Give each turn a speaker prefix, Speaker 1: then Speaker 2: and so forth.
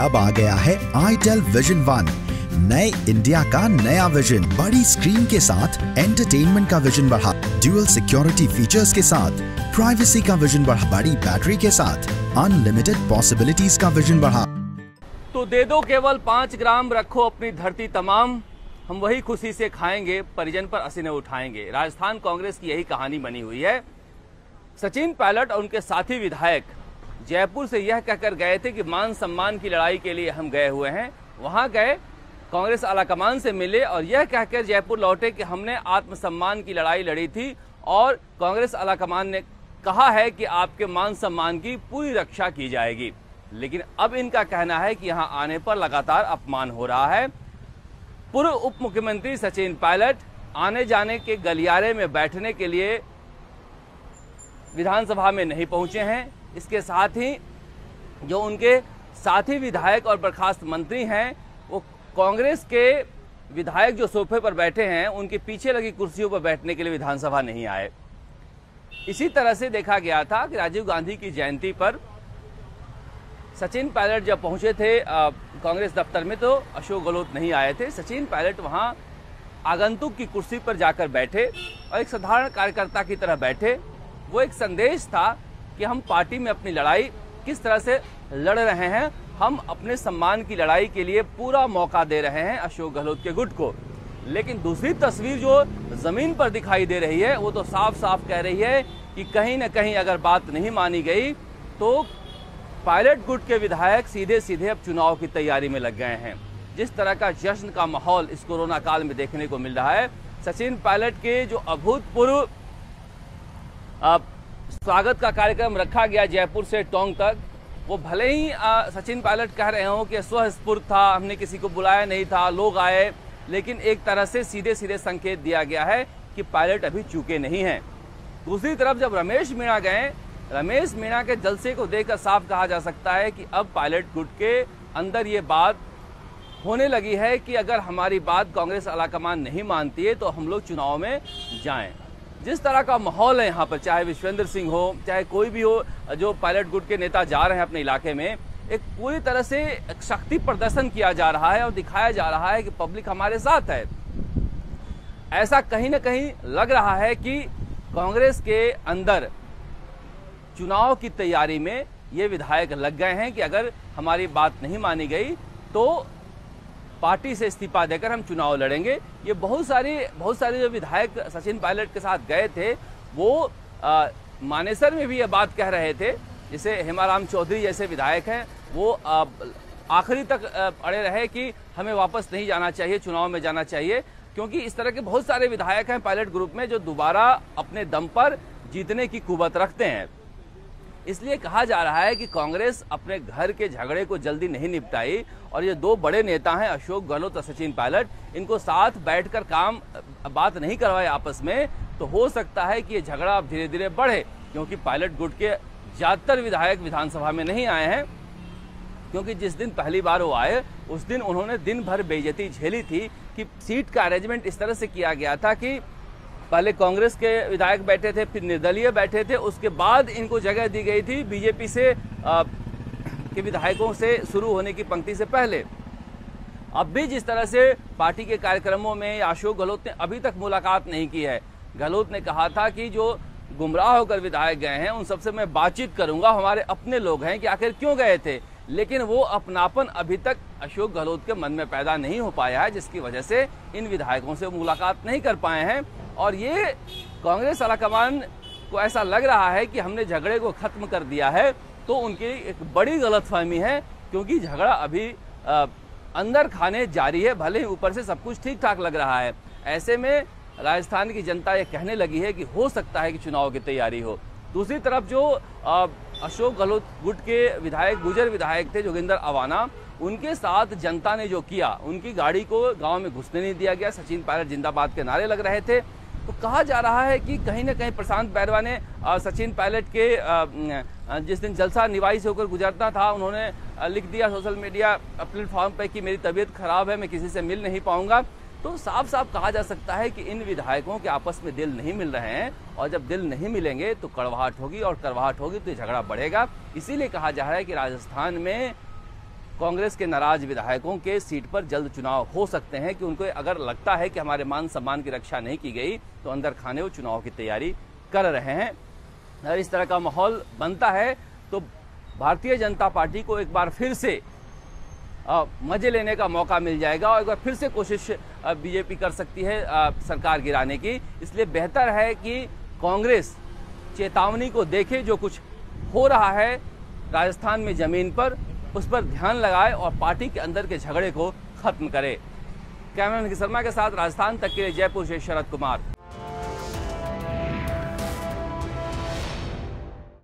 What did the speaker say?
Speaker 1: अब आ गया है आईटेल विजन वन, नए इंडिया का नया विजन। बड़ी स्क्रीन के साथ एंटरटेनमेंट का विजन बढ़ा, ड्यूअल सिक्योरिटी फीचर्स के साथ प्राइवेसी का विजन बढ़ा, बड़ी बैटरी के साथ अनलिमिटेड पॉसिबिलिटीज का विजन बढ़ा।
Speaker 2: तो दे दो केवल 5 ग्राम, रखो अपनी धरती तमाम, हम वही खुशी से खाएंगे, परिजन पर असीने उठाएंगे। राजस्थान कांग्रेस की यही कहानी बनी हुई है। सचिन पायलट और उनके साथी विधायक जयपुर से यह कहकर गए थे कि मान सम्मान की लड़ाई के लिए हम गए हुए हैं। वहां गए, कांग्रेस आलाकमान से मिले और यह कहकर जयपुर लौटे कि हमने आत्मसम्मान की लड़ाई लड़ी थी और कांग्रेस आलाकमान ने कहा है कि आपके मान सम्मान की पूरी रक्षा की जाएगी। लेकिन अब इनका कहना है कि यहां आने पर लगातार अपमान हो रहा है। पूर्व उप मुख्यमंत्री सचिन पायलट आने जाने के गलियारे में बैठने के लिए विधानसभा में नहीं पहुंचे हैं। इसके साथ ही जो उनके साथी विधायक और बर्खास्त मंत्री हैं, वो कांग्रेस के विधायक जो सोफे पर बैठे हैं उनके पीछे लगी कुर्सियों पर बैठने के लिए विधानसभा नहीं आए। इसी तरह से देखा गया था कि राजीव गांधी की जयंती पर सचिन पायलट जब पहुंचे थे कांग्रेस दफ्तर में, तो अशोक गहलोत नहीं आए थे। सचिन पायलट वहां आगंतुक की कुर्सी पर जाकर बैठे और एक साधारण कार्यकर्ता की तरह बैठे। वो एक संदेश था कि हम पार्टी में अपनी लड़ाई किस तरह से लड़ रहे हैं, हम अपने सम्मान की लड़ाई के लिए पूरा मौका दे रहे हैं अशोक गहलोत के गुट को। लेकिन दूसरी तस्वीर जो जमीन पर दिखाई दे रही है वो तो साफ साफ कह रही है कि कहीं ना कहीं अगर बात नहीं मानी गई तो पायलट गुट के विधायक सीधे सीधे अब चुनाव की तैयारी में लग गए हैं। जिस तरह का जश्न का माहौल इस कोरोना काल में देखने को मिल रहा है, सचिन पायलट के जो अभूतपूर्व स्वागत का कार्यक्रम रखा गया जयपुर से टोंक तक, वो भले ही सचिन पायलट कह रहे हो कि स्वस्फूर्त था, हमने किसी को बुलाया नहीं था, लोग आए, लेकिन एक तरह से सीधे सीधे संकेत दिया गया है कि पायलट अभी चूके नहीं हैं। दूसरी तरफ जब रमेश मीणा गए, रमेश मीणा के जलसे को देखकर साफ कहा जा सकता है कि अब पायलट गुट के अंदर ये बात होने लगी है कि अगर हमारी बात कांग्रेस आलाकमान नहीं मानती है तो हम लोग चुनाव में जाएं। जिस तरह का माहौल है यहाँ पर, चाहे विश्वेंद्र सिंह हो, चाहे कोई भी हो, जो पायलट गुट के नेता जा रहे हैं अपने इलाके में, एक पूरी तरह से शक्ति प्रदर्शन किया जा रहा है और दिखाया जा रहा है कि पब्लिक हमारे साथ है। ऐसा कहीं ना कहीं लग रहा है कि कांग्रेस के अंदर चुनाव की तैयारी में ये विधायक लग गए हैं कि अगर हमारी बात नहीं मानी गई तो पार्टी से इस्तीफा देकर हम चुनाव लड़ेंगे। ये बहुत सारे जो विधायक सचिन पायलट के साथ गए थे वो मानेसर में भी ये बात कह रहे थे। जैसे हेमाराम चौधरी जैसे विधायक हैं, वो आखिरी तक अड़े रहे कि हमें वापस नहीं जाना चाहिए, चुनाव में जाना चाहिए, क्योंकि इस तरह के बहुत सारे विधायक हैं पायलट ग्रुप में जो दोबारा अपने दम पर जीतने की कुवत रखते हैं। इसलिए कहा जा रहा है कि कांग्रेस अपने घर के झगड़े को जल्दी नहीं निपटाई और ये दो बड़े नेता हैं अशोक गहलोत और सचिन पायलट, इनको साथ बैठकर बात नहीं करवाए आपस में, तो हो सकता है कि ये झगड़ा अब धीरे धीरे बढ़े। क्योंकि पायलट गुट के ज्यादातर विधायक विधानसभा में नहीं आए हैं, क्योंकि जिस दिन पहली बार वो आए उस दिन उन्होंने दिन भर बेइज्जती झेली थी कि सीट का अरेंजमेंट इस तरह से किया गया था कि पहले कांग्रेस के विधायक बैठे थे, फिर निर्दलीय बैठे थे, उसके बाद इनको जगह दी गई थी बीजेपी से के विधायकों से शुरू होने की पंक्ति से पहले। अब भी जिस तरह से पार्टी के कार्यक्रमों में अशोक गहलोत ने अभी तक मुलाकात नहीं की है। गहलोत ने कहा था कि जो गुमराह होकर विधायक गए हैं उन सबसे मैं बातचीत करूंगा, हमारे अपने लोग हैं, कि आखिर क्यों गए थे। लेकिन वो अपनापन अभी तक अशोक गहलोत के मन में पैदा नहीं हो पाया है, जिसकी वजह से इन विधायकों से मुलाकात नहीं कर पाए हैं। और ये कांग्रेस आलाकमान को ऐसा लग रहा है कि हमने झगड़े को खत्म कर दिया है, तो उनकी एक बड़ी गलतफहमी है, क्योंकि झगड़ा अभी अंदर खाने जारी है, भले ही ऊपर से सब कुछ ठीक ठाक लग रहा है। ऐसे में राजस्थान की जनता ये कहने लगी है कि हो सकता है कि चुनाव की तैयारी हो। दूसरी तरफ जो अशोक गहलोत गुट के विधायक, गुजर विधायक थे जोगिंदर अवाना, उनके साथ जनता ने जो किया, उनकी गाड़ी को गांव में घुसने नहीं दिया गया, सचिन पायलट जिंदाबाद के नारे लग रहे थे। तो कहा जा रहा है कि कहीं ना कहीं प्रशांत बैरवा ने सचिन पायलट के जिस दिन जलसा निवाई से होकर गुजरता था, उन्होंने लिख दिया सोशल मीडिया प्लेटफॉर्म पर कि मेरी तबीयत खराब है, मैं किसी से मिल नहीं पाऊंगा। तो साफ साफ कहा जा सकता है कि इन विधायकों के आपस में दिल नहीं मिल रहे हैं, और जब दिल नहीं मिलेंगे तो कड़वाहट होगी, और कड़वाहट होगी तो झगड़ा बढ़ेगा। इसीलिए कहा जा रहा है कि राजस्थान में कांग्रेस के नाराज विधायकों के सीट पर जल्द चुनाव हो सकते हैं कि उनको अगर लगता है कि हमारे मान सम्मान की रक्षा नहीं की गई तो अंदर खाने वो चुनाव की तैयारी कर रहे हैं। अगर इस तरह का माहौल बनता है तो भारतीय जनता पार्टी को एक बार फिर से मजे लेने का मौका मिल जाएगा और एक बार फिर से कोशिश बीजेपी कर सकती है सरकार गिराने की। इसलिए बेहतर है कि कांग्रेस चेतावनी को देखे, जो कुछ हो रहा है राजस्थान में जमीन पर उस पर ध्यान लगाए और पार्टी के अंदर के झगड़े को खत्म करे। कैमरामैन शर्मा के साथ राजस्थान तक के लिए जयपुर से शरद कुमार।